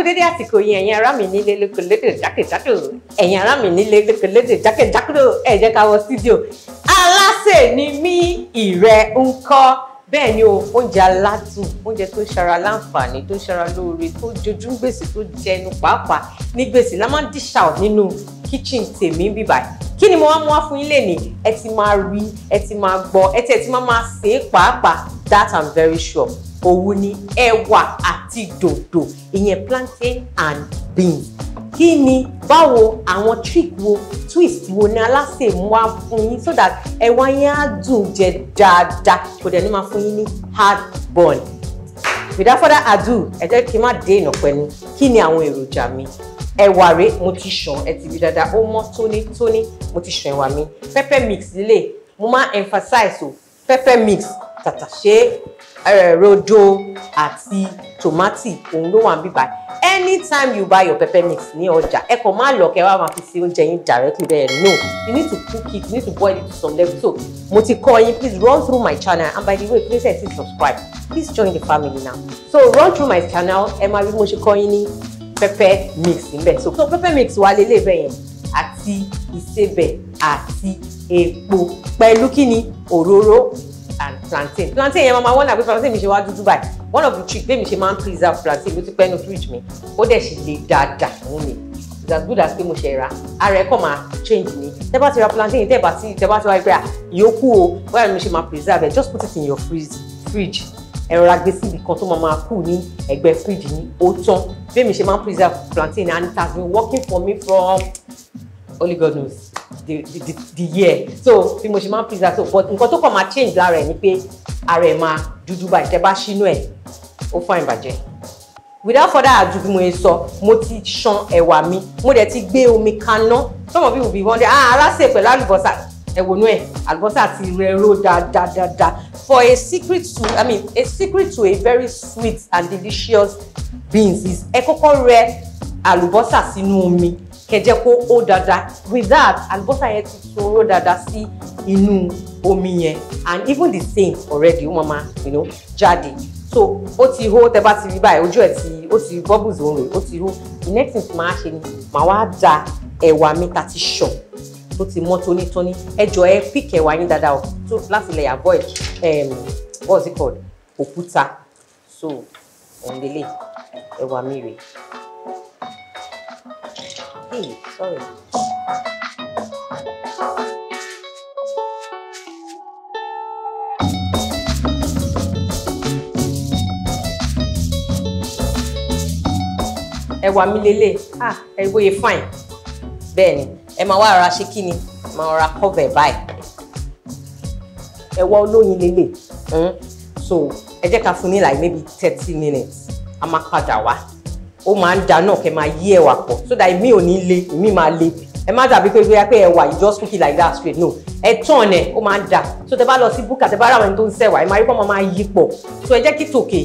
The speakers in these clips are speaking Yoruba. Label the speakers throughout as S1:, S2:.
S1: dédé àsìkò yìí ẹ̀yin ará mi nílé lóko lódò jákèjádò ẹ̀yin ará mi nílé lóko lódò jákèjádò ẹ jẹ́ ká wọ studio Alase ni mí ìrẹ́ ń kọ́ bẹ́ẹ̀ ni o oúnjẹ aládùn oúnjẹ tó ń ṣara láǹfààní tó ń ṣara lóore tó jojú gbèsè tó jẹnu pàápàá ní gbèsè la máa ń dish out nínú kitchen tèmi bíbáyìí kí ni mo wá mú wá fún yín lénìí ẹ ti máa rí ẹ ti máa gbọ́ ẹ ti máa sè é pàápàá that I'm very sure òun ni ẹ̀wà àti dòdò ìyẹn plantain and beans kí ni báwo àwọn trick wo twist wo ni Alase mú wá fún yín so that ẹ̀wà yẹn á dùn jẹ dáadáa kò dẹ̀ ní máa fún yín ní hard bun without further ado ẹ jẹ́ kí n má dé ìnà pẹ̀lú kí ni àwọn èròjà mi ẹ̀wà rẹ̀ mo ti ṣàn ẹ ti rí dáadáa ó mọ́ tónítóní mo ti ṣàn ẹ̀wà mi pepper mix lílé mo máa emphasize o pepper mix tàtàṣé rodo àti tomati òun ló wà níbí báyìí anytime you buy your pepper mix ní ọjà ẹ kàn má lọ kẹ́ wá máa fi ṣe oúnjẹ yín directly there no you need to cook it you need to boil it to some level so mo ti kọ́ yín please run through my channel and by the way please hit subscribe please join the family now so run through my channel ẹ máa rí mo ṣe kọ́ yín ní pepper mix níbẹ̀ so pepper mix wà lélẹ̀ bẹ́ẹ̀ yẹn àti ìsebẹ̀ àti epo pẹ̀lú kíni òróró and plantain yẹn mama wọ́n náà pé plantain mi ṣe wá dúdú báyìí one of the tricks bẹ́ẹ̀ mi ṣe máa ń preserve plantain ló ti pẹ́ nu fridge mi ó dẹ̀ ṣì le dáadáa fún mi it's as good as pé mo ṣe ra ara ẹ̀ kọ́ máa change ni tẹ́ bá ti ra plantain tẹ́ bá ti wá pé ìyókù o báyìí mi ṣe máa preserve it just put it in your fridge ẹ rọra gbé síbi kan tó máa kú ní ẹ̀gbẹ́ fridge ní ó tán bẹ́ẹ̀ mi ṣe máa ń preserve plantain and it has been working for me from only God knows the year so bí mo ṣe máa ń preserve so but nǹkan tó kàn máa change lára ẹ̀ ni pé ara ẹ̀ máa dúdú báyìí tẹ́ bá ṣínú ẹ̀ ó fine bàjẹ́ without further ado bí mo ṣe sọ mo ti ṣan ẹ̀wà mi mo dẹ̀ ti gbé omi kaná some of you will be wondering Alase pẹ̀lú àlùbọ́sà ẹ̀wọ̀nú ẹ̀ àlùbọ́sà ti rẹ̀rọ dáadáa for a secret to a very sweet and delicious beans is ẹ kọ́kọ́ rẹ àlùbọ́sà sínú omi kẹjẹ kó ó dáadáa with that àlùbọ́sà yẹn ti ṣòro dáadáa sí inú omi yẹn and even the same already ó máa jáde so ó ti hó tẹ́ bá ti rí báyìí ojú ẹ̀ tí ó ti bubbles òun rè ó ti hó the next thing tí máa ṣe ni màá wá da ẹ̀wà mi ta ti ṣàn tó ti mọ́ tónítóní ẹ jọ̀ọ́ ẹ pick ẹ̀wà yín dáadáa tó láti lè avoid what's it called òkúta so òun lélẹ̀ ẹ̀wà mi rè. Hey, sorry. Ẹ̀wà mi lélẹ̀ ẹ bóyá fine bẹ́ẹ̀ ni ẹ máa wá ara ṣe kí ni máa ra cover báyìí ẹ̀wà olóyin lélẹ̀ so ẹ jẹ́ ká fún ní like maybe 30 minutes a máa padà wá ó máa ń da náà kẹ́ máa yí ẹ̀wà pọ̀ so that èmi ò ní le èmi máa le ẹ má dàbí pé ẹ̀wà you just cook it like that straight no ẹ tán ẹ̀ ó máa ń da so tẹ́ bá lọ sí búkà tẹ́ bá ra àwọn ẹni tó ń ṣẹ̀wà ẹ máa rí pé máa yí pọ̀ so ẹ jẹ́ kí tòkè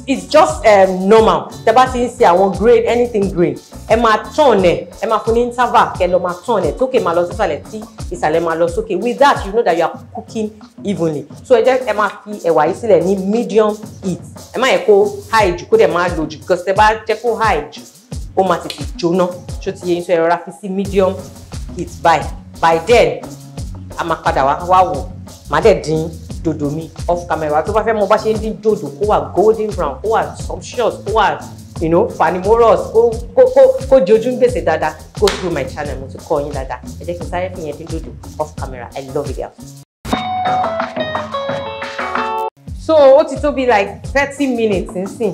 S1: it's just normal tẹ́ bá ti ń ṣe àwọn grain anything grain ẹ máa tán ẹ̀ ẹ máa fún ní interval kẹ́ lọ máa tán ẹ̀ tókè máa lọ sísàlẹ̀ tí ìsàlẹ̀ máa lọ sókè with that you know that you are cooking evenly so ẹ jẹ́ ẹ máa fi ẹ̀wà yìí sílẹ̀ ní medium heat ẹ má yẹ kó high jù kó dẹ̀ máa low jù because tẹ́ bá jẹ́ kó high jù ó máa tètè jóná ṣó ti yẹ yín so ẹ rọra fi sí medium heat by then a máa padà wá wò má dẹ̀ dín dòdò mi off camera tó bá fẹ́ mọ bá ṣe ń dín dòdò kó wà golden brown kó wà sumptuous kó wà fanimorous kó jojú gbèsè dáadáa go through my channel mo ti kọ́ yín dáadáa ẹ jẹ́ kí n sáré fi yẹn dín dòdò off camera I love it girl. So ó ti tó bí like 30 minutes nsìn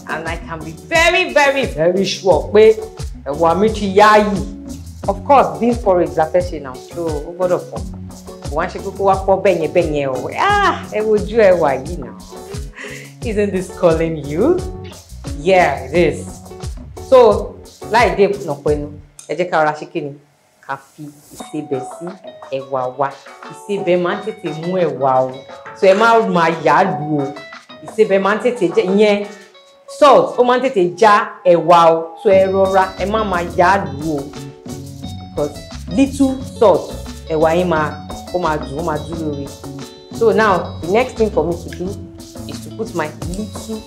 S1: and I can be very sure pé ẹ̀wà mi ti yáàyè of course beans porridge la fẹ́ ṣe now so ó gbọ́dọ̀ pọ̀ wọ́n á ṣe kókó wá pọ̀ bẹ́yẹn o ẹ wojú ẹ̀wà yìí now isn't this calling you? Yeah it is so láì dé ìpinnu ẹ jẹ́ ká rọra ṣe kíni ká fi ìsebẹ̀ sí ẹ̀wà wa ìsebẹ̀ máa ń tètè mú ẹ̀wà o so ẹ má máa yà á lù o ìsebẹ̀ máa ń tètè jẹ́ ìyẹn salt ó máa ń tètè já ẹ̀wà o so ẹ rọra ẹ má máa yà á lù o because little salt ẹ̀wà yín máa dùn lórí so now the next thing for me to do is to put my little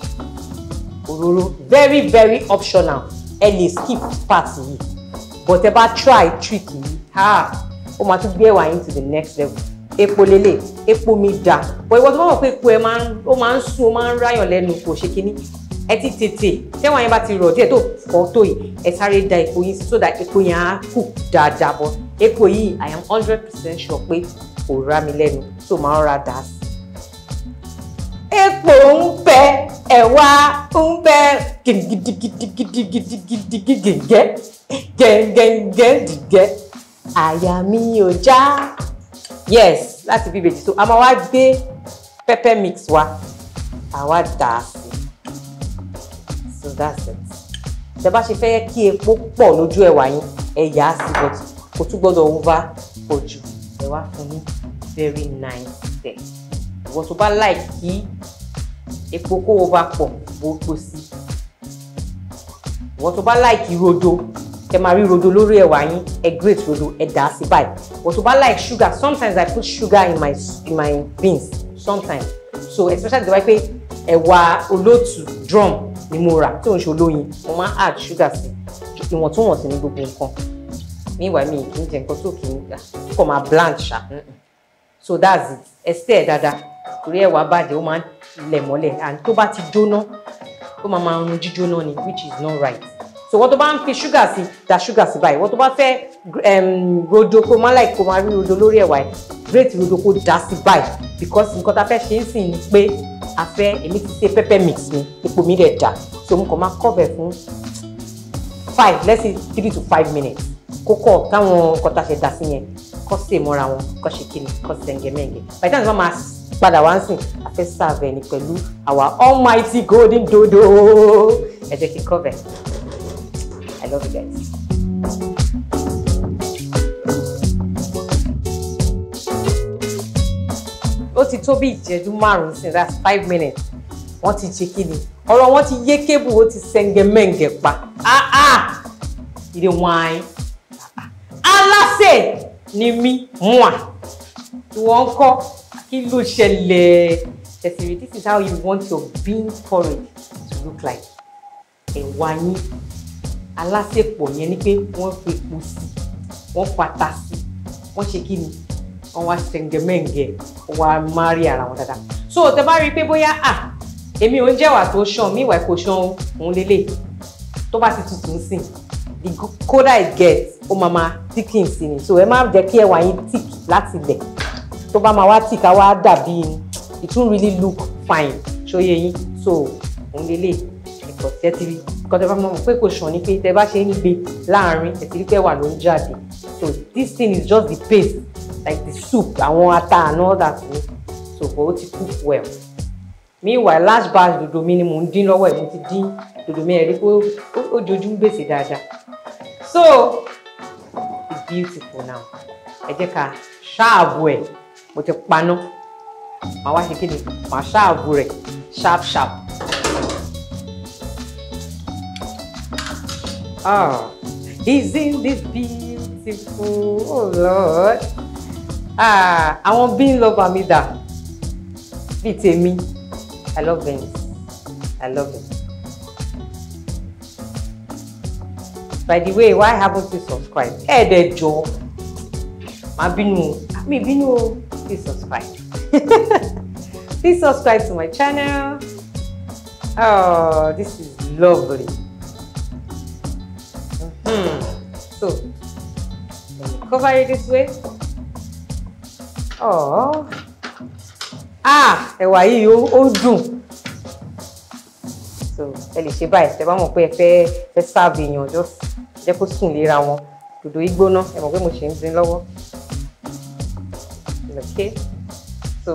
S1: òróró very very optional ẹ lè skip part yìí but ẹ bá try trick yìí ó máa tún gbé ẹ̀wà yín to the next level. Epo lélẹ̀ epo mi dà but ìwọ tó bá mọ̀ pé epo ẹ máa ń sún ó máa ń ráyàn lẹ́nu kò ṣe kínní ẹ ti tètè tẹ́wọ̀n yẹn bá ti rọ̀ díẹ̀ tó fọ́ tó yìí ẹ sáré da epo yín so that epo yẹn á cook dáadáa bọ̀ epo yìí I am 100% sure pé kò rá mi lẹ́nu so máa ń ra dà sí. Epo ń bẹ ẹ̀wà ń bẹ gidigidigidigidigidigẹ gẹ́gẹ́gẹ́dìgẹ́ àyà mi ò já yes láti bí ìbejì so a máa wá gbé pepper mix wa àwa dà sí. So that's it. Tẹ́ bá ṣe fẹ́ kí epo pọ̀ lójú ẹ̀wà yín ẹ yà á sí but kò tún gbọ́dọ̀ over pọ̀ jù ẹ wá fún mi very nice there. Ìwọ tó bá like kí epo kó over pọ̀ bó tó sí. Ìwọ tó bá like rodo ẹ máa rí rodo lórí ẹ̀wà yín ẹ grate rodo ẹ dà á sí báyìí. Ìwọ tó bá like sugar sometimes I put sugar in my beans sometimes so especially the way pé ẹ̀wà olóòtú drum ni mo rà tí òun ṣe olóyin mo máa add sugar sí ìwọ̀ntúnwọ̀nsì ní gbogbo nǹkan meanwhile mi kì í jẹ nǹkan tó kì í gbà kò máa blanch ṣá so that's it ẹ stir dáadáa torí ẹ̀wà bàjẹ́ ó máa ń lẹ̀ mọ́lẹ̀ and tó bá ti jóná ó máa run jíjóná ni which is not right so wọ́n tó bá ń fi sugar sí da sugar sí báyìí wọ́n tó bá fẹ́ rodo kó má like kó máa rí rodo lórí ẹ̀wà ẹ̀ grate rodo kó dà sí báyìí because nǹkan tá a fẹ́ ṣe é sìn ni pé a fẹ́ èmi ti ṣe pepper mix mi epo mi dẹ̀ dà so mo kàn máa cover fún 5 let's say 3 to 5 minutes kókó káwọn nǹkan tá a ṣe dà sí yẹn kó sè mọ́ra wọn kó ṣe kíni kó sẹ̀ǹgẹ̀mẹ̀ǹgẹ̀ by the time wọ́n máa padà wá ń sìn a fẹ́ serve ẹni pẹ̀lú our almighty golden dodo ẹ jẹ́ kí cover I love you guys. Ó ti tó bí ìjẹ́jú 5 sí that's 5 minutes wọ́n ti ṣe kíni ọ̀rọ̀ wọn ti yé kébù ó ti sẹ́ngẹ̀mẹ́ǹgẹ̀ pa ìdè wine Alase Nimi mua ìwọ̀n kọ́ kí ló ṣẹlẹ̀ ṣẹ̀sìrì this is how you want your bean porridge to look like ẹ̀wà yín alásèpọ̀ yẹn ni pé wọ́n fi epo sí wọ́n fata sí wọ́n ṣe kíni wọ́n wá sẹ̀ǹgẹ̀mẹ̀ǹgẹ̀ wọ́n wá márì ara wọn dáadáa so tẹ bá rí i pé bóyá èmi ò ń jẹ́wà tó ṣan mi ìwà kò ṣan òun lélẹ̀ tó bá ti tutù ń sìn the colder it gets ó máa thicken sí ni so ẹ má jẹ́ kí ẹ̀wà yín thick láti lẹ̀ tó bá máa wá thick á wá dàbí it won't really look fine ṣóyè yín so òun lélẹ̀ ẹ̀kọ́ tẹ́tìrì nǹkan tẹ bá mọ̀ pé kò ṣan ni pé tẹ bá ṣe ń gbé láàrin ẹ̀tìrí pé ẹ̀wà ló ń jáde so this thing is just the paste like the soup àwọn ata and all that ni so but ó ti cook well meanwhile last batch dodo mi ni mo ń dín lọ́wọ́ ẹ̀ mo ti dín dodo mi ẹ̀ rí pé ó jojú ń gbèsè dáadáa so it's beautiful now ẹ jẹ́ ká ṣáàbù ẹ̀ mo ti paná màá wá ṣe kéde màá ṣáàbù rẹ̀ sharp. Isn't this beautiful? Oh Lord. Àwọn bean lover mi dà bíi tèmi. I love beans. I love it. By the way, why haven't you subscribed? Dẹ̀ jọ̀ọ́. Má bínú. Mi bínú o. Please subscribe. Please subscribe to my channel. Oh, this is lovely. So, let me cover it this way. Oh, ẹ̀wà yìí ó dùn. So, ẹ lè ṣe báyìí. Tẹ́ bá mọ̀ pé ẹ fẹ́ serve èèyàn just jẹ́ kó sùn léra wọn. Dòdò ìgbóná, ẹ mọ̀ pé mo ṣe ń dín lọ́wọ́. Okay. So,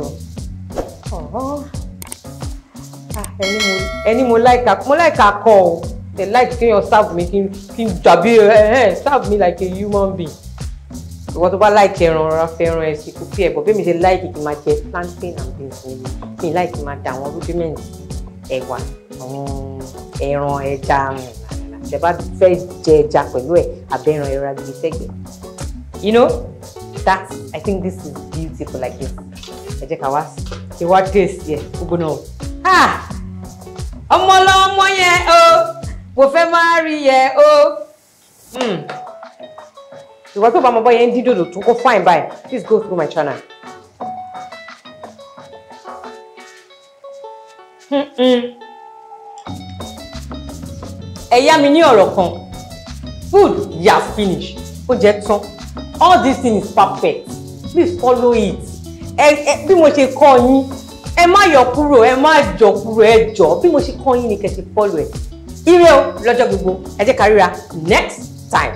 S1: ẹni mo like akọ o. They like kéèyàn serve me kí n jàbí serve me like a human being. Ìwọ tó bá like ẹran ọ̀rá fẹ́ràn ẹ̀ sí kúkú ẹ̀ bọ̀ bí mi ṣe like kí n máa jẹ plantain and beans ni mi like kí n máa da àwọn rudiment ẹ̀wà àwọn ẹran ẹja ṣe bá fẹ́ jẹ ẹja pẹ̀lú ẹ̀ abẹ́ran ẹran gbé sẹ́gbẹ̀ẹ́. You know that I think this is beautiful like this. Ẹ jẹ́ ká wá taste yẹ gbogbo náà. Ọmọ lọ́mọ yẹn o mo fẹ́ máa rí yẹn o. ìwọ tó bá mọ bọ́ yẹn ń dín dòdò tó kó fine by please go through my channel. ẹ yá mi ní ọ̀rọ̀ kan food ya finish ó jẹ́ tán all this thing is perfect please follow it. bí mo ṣe kọ́ yín ẹ má yọ kúrò ẹ má jọ kúrò ẹ jọ bí mo ṣe kọ́ yín ni kẹ́ ṣe follow ẹ. ire o lọ́jọ́ gbogbo ẹ jẹ́ ká ríra next time.